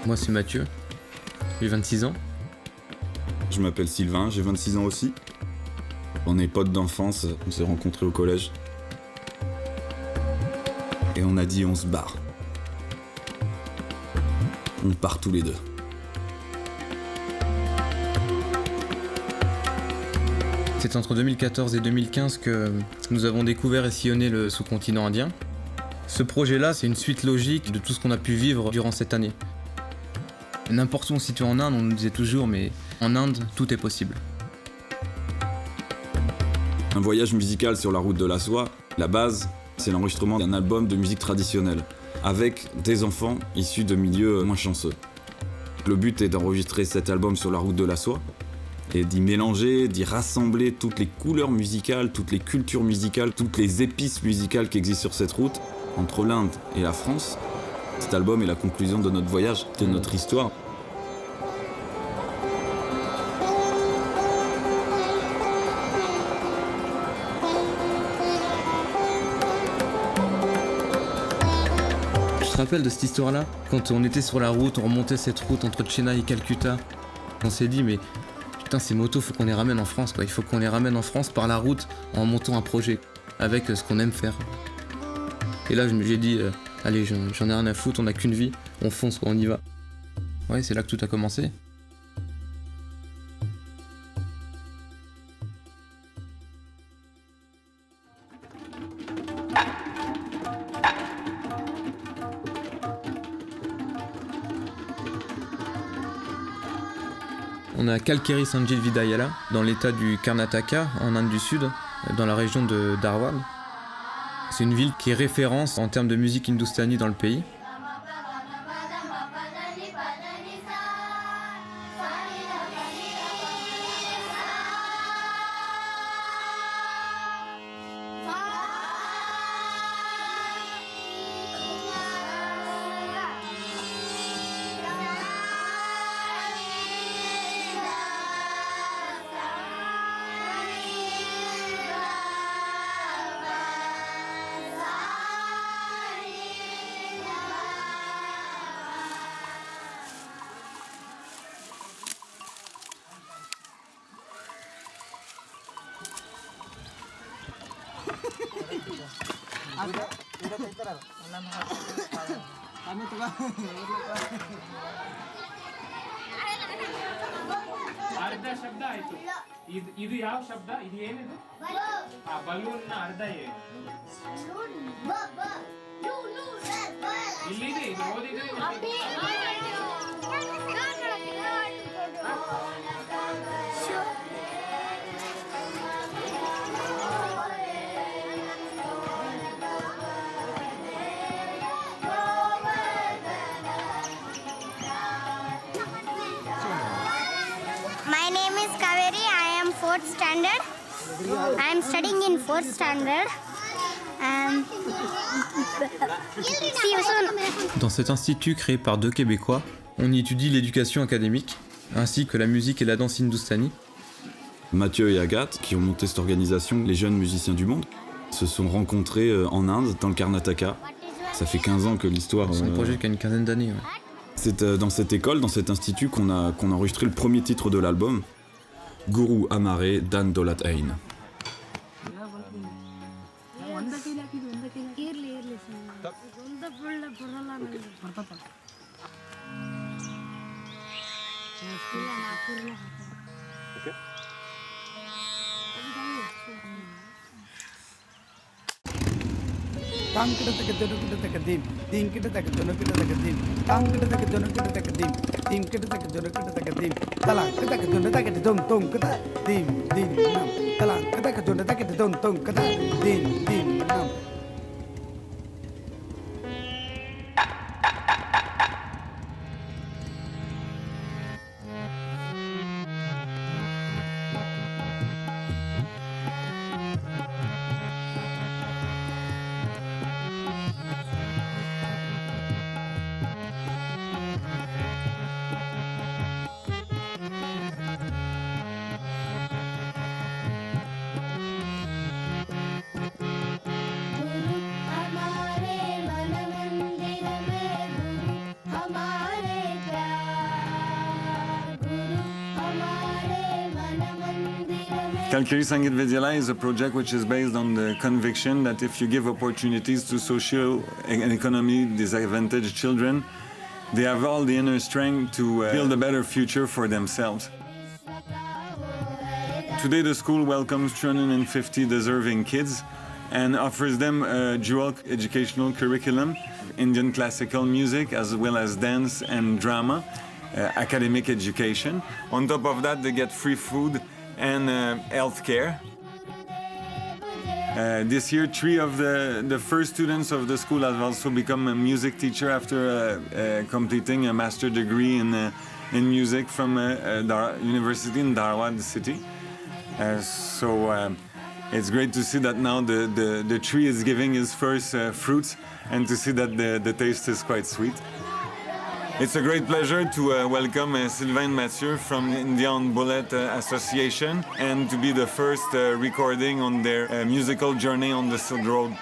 Moi, c'est Mathieu, j'ai 26 ans. Je m'appelle Sylvain, j'ai 26 ans aussi. On est potes d'enfance, on s'est rencontrés au collège. Et on a dit on se barre. On part tous les deux. C'est entre 2014 et 2015 que nous avons découvert et sillonné le sous-continent indien. Ce projet-là, c'est une suite logique de tout ce qu'on a pu vivre durant cette année. N'importe où on se situe en Inde, on nous disait toujours, mais en Inde, tout est possible. Un voyage musical sur la route de la soie, la base, c'est l'enregistrement d'un album de musique traditionnelle, avec des enfants issus de milieux moins chanceux. Le but est d'enregistrer cet album sur la route de la soie, et d'y mélanger, d'y rassembler toutes les couleurs musicales, toutes les cultures musicales, toutes les épices musicales qui existent sur cette route, entre l'Inde et la France. Cet album est la conclusion de notre voyage, de notre histoire. Je te rappelle de cette histoire-là, quand on était sur la route, on remontait cette route entre Chennai et Calcutta. On s'est dit, mais putain, ces motos, faut qu'on les ramène en France, quoi. Il faut qu'on les ramène en France par la route en montant un projet avec ce qu'on aime faire. Et là, j'ai dit, allez, j'en ai rien à foutre, on n'a qu'une vie, on fonce, quoi, on y va. Ouais, c'est là que tout a commencé. On est à Kalkeri Sanjit Vidayala, dans l'état du Karnataka, en Inde du Sud, dans la région de Dharwad. C'est une ville qui est référence en termes de musique hindoustanie dans le pays. ಅರ್ಧ ಶಬ್ದ ಆಯ್ತು. ಇದು ಯಾವ ಶಬ್ದ? ಇದು ಏನಿದು? ಬಲೂನ್ ನ ಅರ್ಧ ಏನು? ಇಲ್ಲಿದೆ, ಇದು ಓದಿದ್ರೆ My name is Kaveri. I am 4th standard. I am studying in 4th standard. See you soon. Dans cet institut créé par deux Québécois, on y étudie l'éducation académique, ainsi que la musique et la danse hindoustanie. Mathieu et Agathe, qui ont monté cette organisation, les jeunes musiciens du monde, se sont rencontrés en Inde, dans le Karnataka. Ça fait 15 ans que l'histoire... C'est un projet qui a une quinzaine d'années. Ouais. C'est dans cette école, dans cet institut, qu'on a enregistré le premier titre de l'album, Guru Amare Dan Dolat Ain. Kalkari Sangeet Vidyalaya is a project which is based on the conviction that if you give opportunities to social and economy disadvantaged children, they have all the inner strength to build a better future for themselves. Today the school welcomes 350 deserving kids and offers them a dual educational curriculum, Indian classical music as well as dance and drama, academic education. On top of that, they get free food and health care. This year, 3 of the first students of the school have also become a music teacher after completing a master degree in music from a university in Dharwad city. It's great to see that now the tree is giving its first fruits and to see that the taste is quite sweet. It's a great pleasure to welcome Sylvain Mathieu from Indian Bullet Association and to be the first recording on their musical journey on the Silk Road.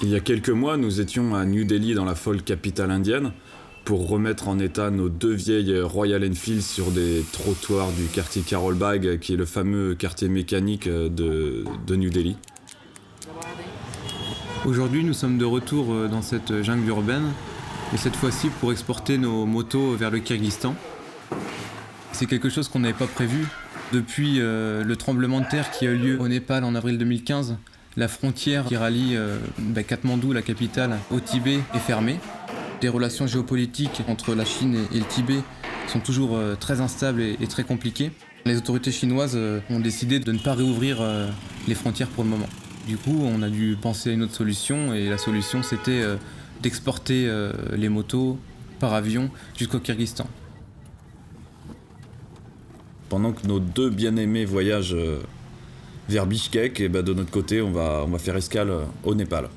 Il y a quelques mois, nous étions à New Delhi, dans la folle capitale indienne, pour remettre en état nos 2 vieilles Royal Enfield sur des trottoirs du quartier Carol Bagh, qui est le fameux quartier mécanique de New Delhi. Aujourd'hui, nous sommes de retour dans cette jungle urbaine, et cette fois-ci pour exporter nos motos vers le Kyrgyzstan. C'est quelque chose qu'on n'avait pas prévu. Depuis le tremblement de terre qui a eu lieu au Népal en avril 2015, la frontière qui rallie Katmandou, la capitale, au Tibet est fermée. Les relations géopolitiques entre la Chine et le Tibet sont toujours très instables et très compliquées. Les autorités chinoises ont décidé de ne pas réouvrir les frontières pour le moment. Du coup, on a dû penser à une autre solution, et la solution c'était d'exporter les motos par avion jusqu'au Kyrgyzstan. Pendant que nos 2 bien-aimés voyagent vers Bishkek, et de notre côté, on va faire escale au Népal.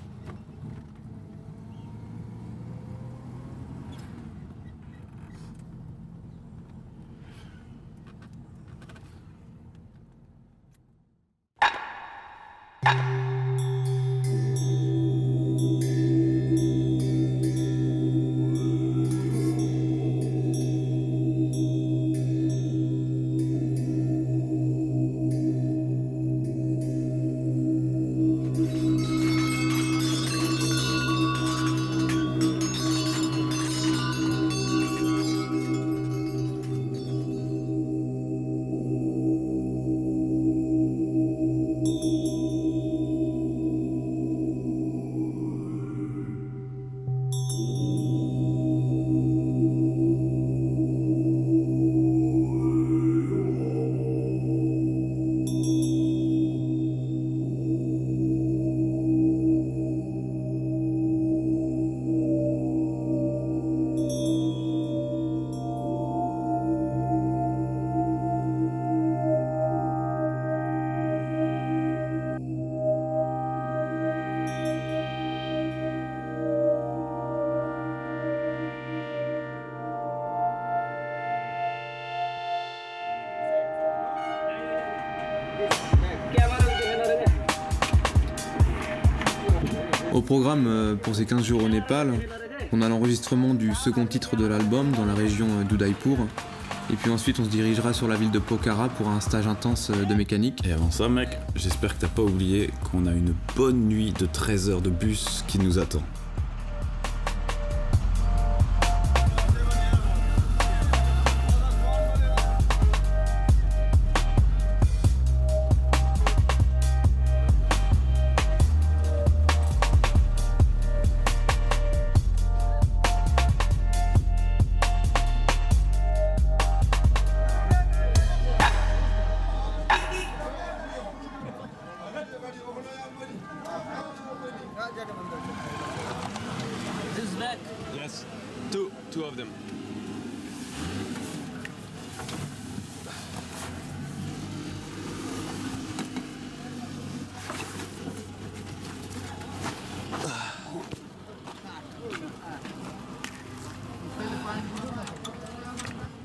Au programme pour ces 15 jours au Népal, on a l'enregistrement du second titre de l'album dans la région d'Udaipur. Et puis ensuite on se dirigera sur la ville de Pokhara pour un stage intense de mécanique. Et avant ça, mec, j'espère que t'as pas oublié qu'on a une bonne nuit de 13 heures de bus qui nous attend. Yes, two of them.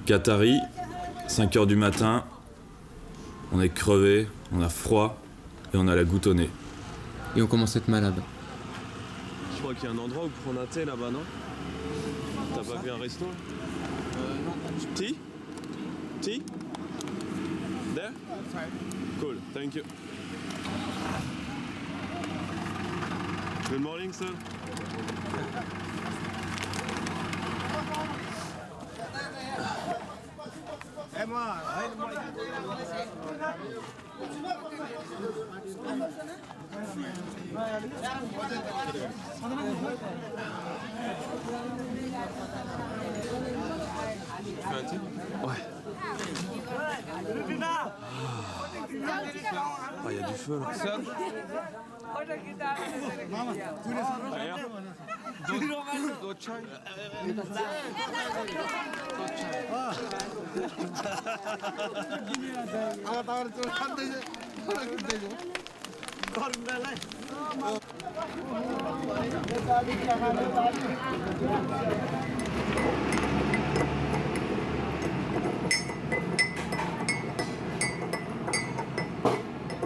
Qatari, 5h du matin, on est crevé, on a froid et on a la goutte au nez. Et on commence à être malade. Je crois qu'il y a un endroit où prendre un thé là-bas, non? T'as pas vu un resto? Non. Tea? Tea? There? Cool, thank you. Good morning, sir. Ouais. Ah, il y a du feu là.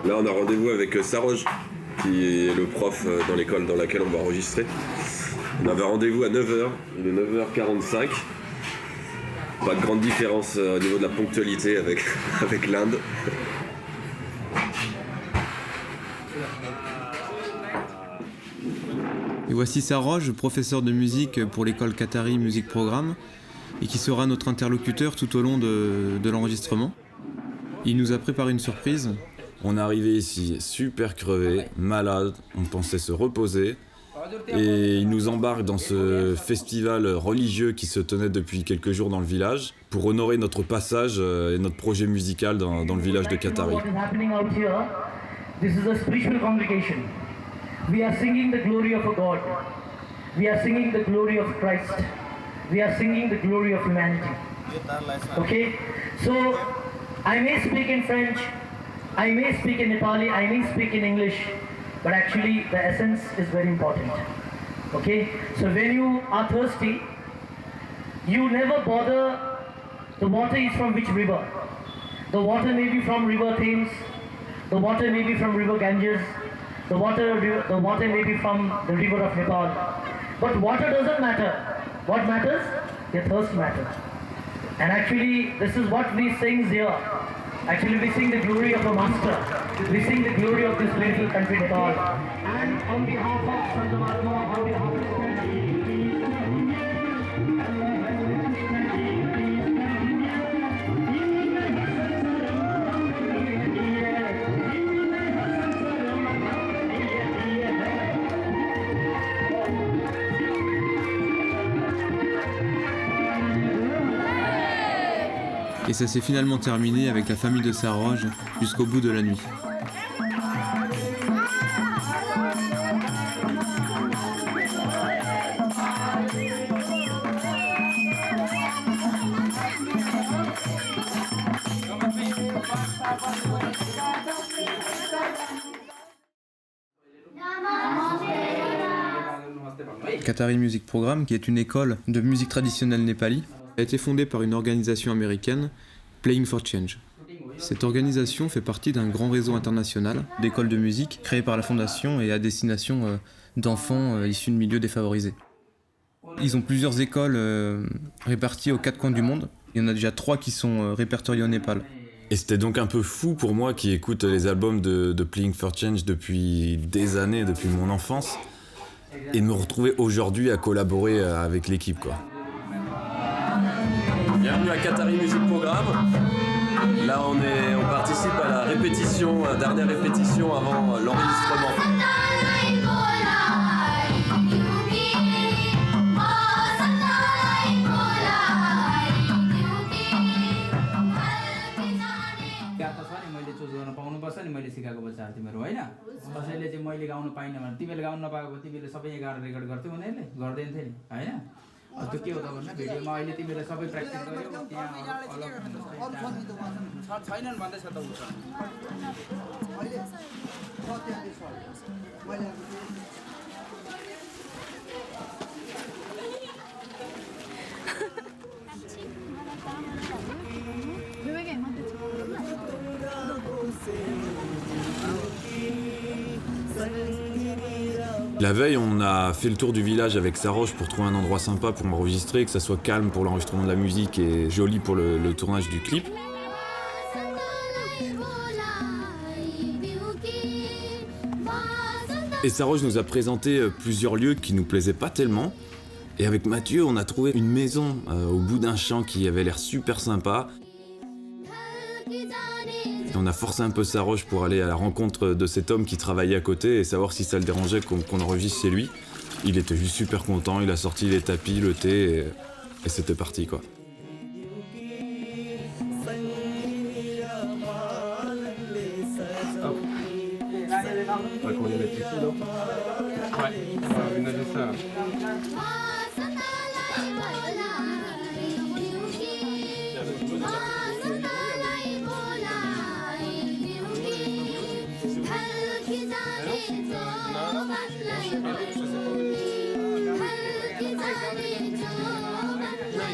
Là, on a rendez-vous avec Saroj, qui est le prof dans l'école dans laquelle on va enregistrer. On avait rendez-vous à 9h, il est 9h45. Pas de grande différence au niveau de la ponctualité avec l'Inde. Et voici Saroj, professeur de musique pour l'école Qatari Music Programme, et qui sera notre interlocuteur tout au long de l'enregistrement. Il nous a préparé une surprise. On est arrivé ici super crevé, malade, on pensait se reposer. Et il nous embarque dans ce festival religieux qui se tenait depuis quelques jours dans le village pour honorer notre passage et notre projet musical dans le village de Qatari. This is a spiritual congregation. We are singing the glory of a God. We are singing the glory of Christ. We are singing the glory of humanity. Okay? So, I may speak in French, I may speak in Nepali, I may speak in English, but actually the essence is very important. Okay? So when you are thirsty, you never bother the water is from which river. The water may be from River Thames, the water may be from River Ganges, the water may be from the river of Nepal. But water doesn't matter. What matters? Your thirst matters. And actually, this is what we sing here. Actually, we sing the glory of a master. We sing the glory of this beautiful country, Nepal. And on behalf of Sant Mahatma, on behalf of Et ça s'est finalement terminé avec la famille de Saroj jusqu'au bout de la nuit. Qatari Music Programme, qui est une école de musique traditionnelle népali, a été fondée par une organisation américaine, Playing for Change. Cette organisation fait partie d'un grand réseau international d'écoles de musique créé par la fondation et à destination d'enfants issus de milieux défavorisés. Ils ont plusieurs écoles réparties aux 4 coins du monde. Il y en a déjà 3 qui sont répertoriées au Népal. Et c'était donc un peu fou pour moi qui écoute les albums de Playing for Change depuis des années, depuis mon enfance, et de me retrouver aujourd'hui à collaborer avec l'équipe, quoi. Bienvenue à Qatari Music Programme. Là, on participe à la répétition, dernière répétition avant l'enregistrement. मैले सिकाएको बच्चाहरू तिमीहरू होइन कसैले चाहिँ मैले गाउन पाइनँ भने तिमीले गाउन नपाएको तिमीले सबै गाएर रेकर्ड गर्थ्यौ उनीहरूले गर्दैन थिए नि होइन त्यो के हो त भन्दा भिडियोमा अहिले तिमीले सबै प्र्याक्टिस गर्यौ त्यहाँ अलग छैनन् भन्दैछ त उस La veille, on a fait le tour du village avec Saroche pour trouver un endroit sympa pour enregistrer, que ça soit calme pour l'enregistrement de la musique et joli pour le tournage du clip. Et Saroche nous a présenté plusieurs lieux qui nous plaisaient pas tellement. Et avec Mathieu, on a trouvé une maison au bout d'un champ qui avait l'air super sympa. Et on a forcé un peu Saroche pour aller à la rencontre de cet homme qui travaillait à côté et savoir si ça le dérangeait qu'on enregistre chez lui. Il était juste super content, il a sorti les tapis, le thé et c'était parti quoi.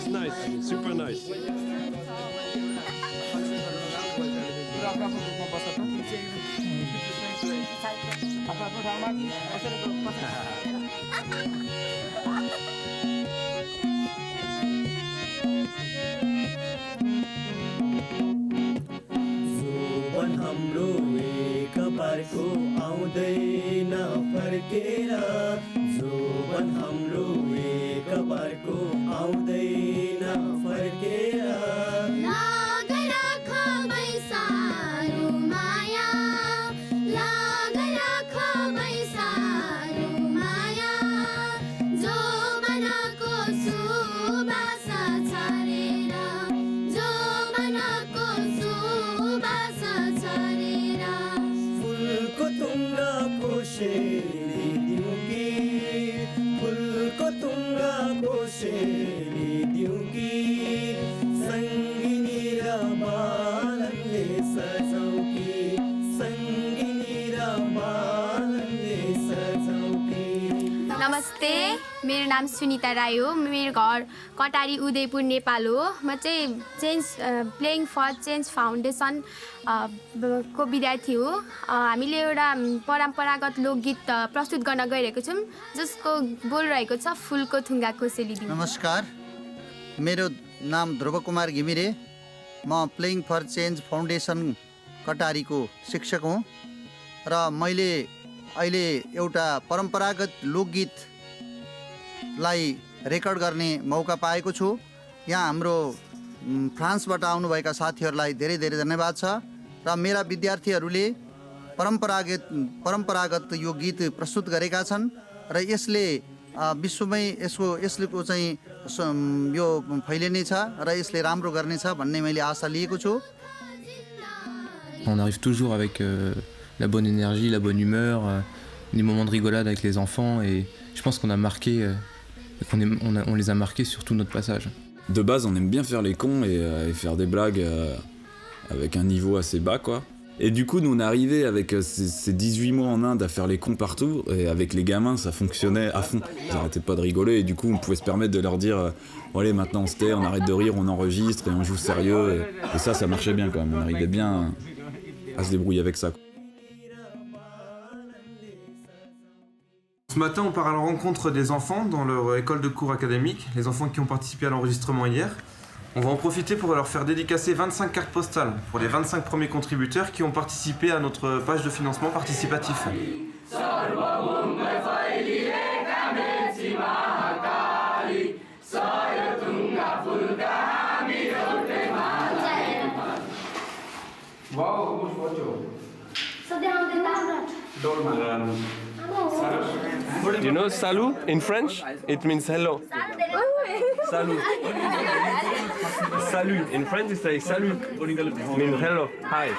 Nice, super nice. हाम्रो एक बारको आउँदैन फर्केर जोवन हाम्रो एक बारको आउँदैन फर्केर लागेर खबै सारो माया लागेर खबै सारो माया जोवनको सुबास छरेर जोवनको सुबास छरेर फुलको तुङ्गा कोसेली दिउँ कि फुलको तुङ्गा कोसेली दिउँ कि सङ्गिनी र मालनले सजाउँ कि सङ्गिनी र मालनले सजाउँ कि। नमस्ते, मेरो नाम सुनिता राई हो। मेरो घर कटारी उदयपुर नेपाल हो। म चाहिँ प्लेइङ फर चेन्ज फाउन्डेसन को विद्यार्थी हो। हामीले एउटा परम्परागत लोकगीत प्रस्तुत गर्न गइरहेको छौँ जसको बोल रहेको छ फुलको थुङ्गा कोसेली दिउँ। नमस्कार, मेरो नाम ध्रुव कुमार घिमिरे। म प्लेइङ फर चेन्ज फाउन्डेसन कटारीको शिक्षक हुँ र मैले अहिले एउटा परम्परागत लोकगीतलाई रेकर्ड गर्ने मौका पाएको छु। यहाँ हाम्रो फ्रान्सबाट आउनुभएका साथीहरूलाई धेरै धेरै धन्यवाद छ र मेरा विद्यार्थीहरूले परम्परागत यो गीत प्रस्तुत गरेका छन् र यसले विश्वमै यसको चाहिँ यो फैलिनेछ र यसले राम्रो गर्नेछ भन्ने मैले आशा लिएको छु। On arrive toujours avec la bonne énergie, la bonne humeur, des moments de rigolade avec les enfants et je pense qu'on a marqué, on les a marqués sur tout notre passage. De base, on aime bien faire les cons et faire des blagues avec un niveau assez bas, quoi. Et du coup, nous, on est arrivés avec ces 18 mois en Inde à faire les cons partout, et avec les gamins, ça fonctionnait à fond. Ils n'arrêtaient pas de rigoler, et du coup, on pouvait se permettre de leur dire bon, allez, maintenant on se tait, on arrête de rire, on enregistre, et on joue sérieux. Et ça marchait bien quand même. On arrivait bien à se débrouiller avec ça, quoi. Ce matin, on part à la rencontre des enfants dans leur école de cours académique, les enfants qui ont participé à l'enregistrement hier. On va en profiter pour leur faire dédicacer 25 cartes postales pour les 25 premiers contributeurs qui ont participé à notre page de financement participatif. Do you know salut in French? It means hello. Salut. Salut. In French, it's like salut. Means hello. Hi.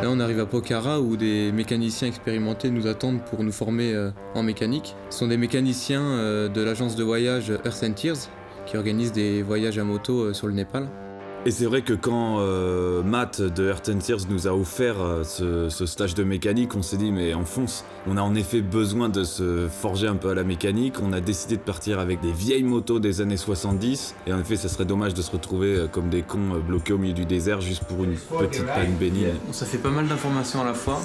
Là, on arrive à Pokhara où des mécaniciens expérimentés nous attendent pour nous former en mécanique. Ce sont des mécaniciens de l'agence de voyage Earth and Tears qui organisent des voyages à moto sur le Népal. Et c'est vrai que quand Matt de Earth and Tears nous a offert ce stage de mécanique, on s'est dit mais on fonce. On a en effet besoin de se forger un peu à la mécanique. On a décidé de partir avec des vieilles motos des années 70. Et en effet, ça serait dommage de se retrouver comme des cons bloqués au milieu du désert juste pour une petite panne bénigne. Ça fait pas mal d'informations à la fois.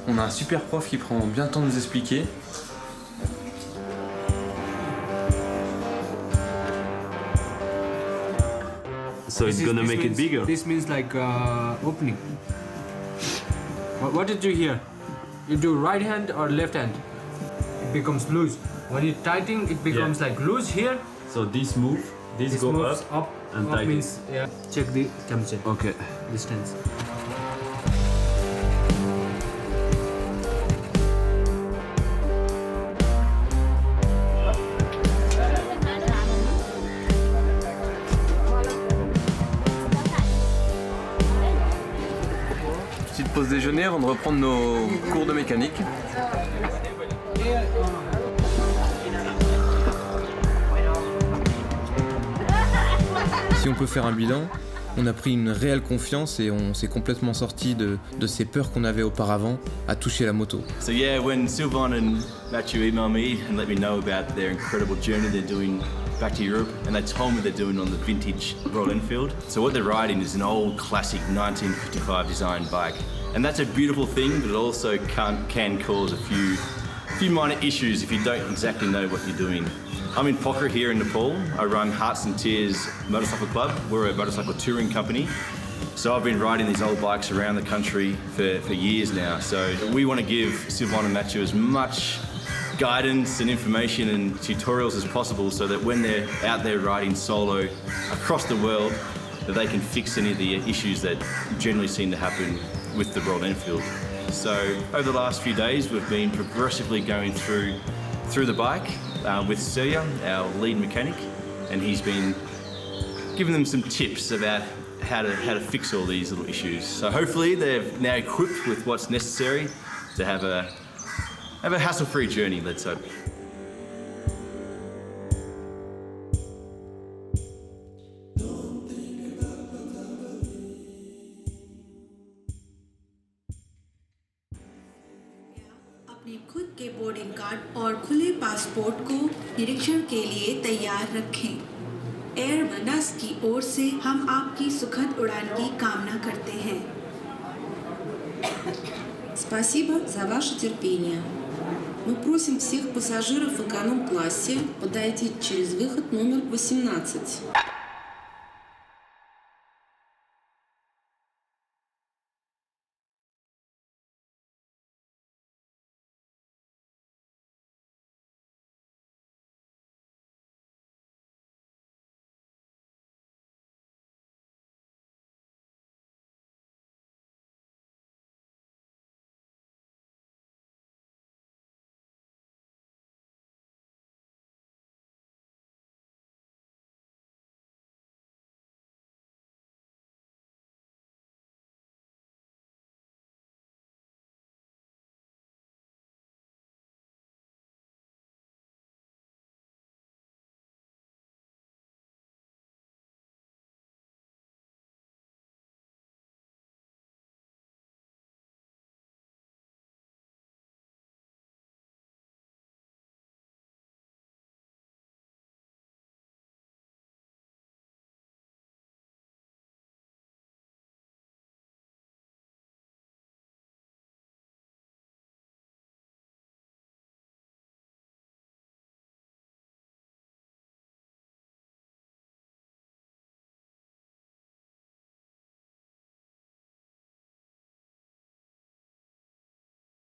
On a un super prof qui prend bien le temps de nous expliquer. So it's gonna make it bigger? This means like opening. What did you hear? You do right hand or left hand? It becomes loose. When you tighten, it becomes like loose here. So this move, this go moves up and up tighten. means check the temperature. Okay. Distance. Petite pause déjeuner avant de reprendre nos cours de mécanique. Si on peut faire un bilan, on a pris une réelle confiance et on s'est complètement sorti de ces peurs qu'on avait auparavant à toucher la moto. So yeah, when Sylvain and Mathieu emailed me and let me know about their incredible journey they're doing back to Europe, and they told me they're doing on the vintage Royal Enfield. So what they're riding is an old classic 1955 design bike. And that's a beautiful thing, but it also can cause a few minor issues if you don't exactly know what you're doing. I'm in Pokhara here in Nepal. I run Hearts and Tears Motorcycle Club. We're a motorcycle touring company. So I've been riding these old bikes around the country for years now. So we want to give Sylvain and Mathieu as much guidance and information and tutorials as possible so that when they're out there riding solo across the world, that they can fix any of the issues that generally seem to happen with the Royal Enfield. So over the last few days, we've been progressively going through the bike with Celia, our lead mechanic, and he's been giving them some tips about how to fix all these little issues. So hopefully they're now equipped with what's necessary to have a hassle-free journey, let's hope. अपने खुद के boarding card और खुले पासपोर्ट को निरीक्षण के लिए तैयार रखें। एयर मनास की ओर से हम आपकी सुखद उड़ान की कामना करते हैं। Спасибо за ваше терпение. Мы просим всех пассажиров в эконом-классе подойти через выход номер 18.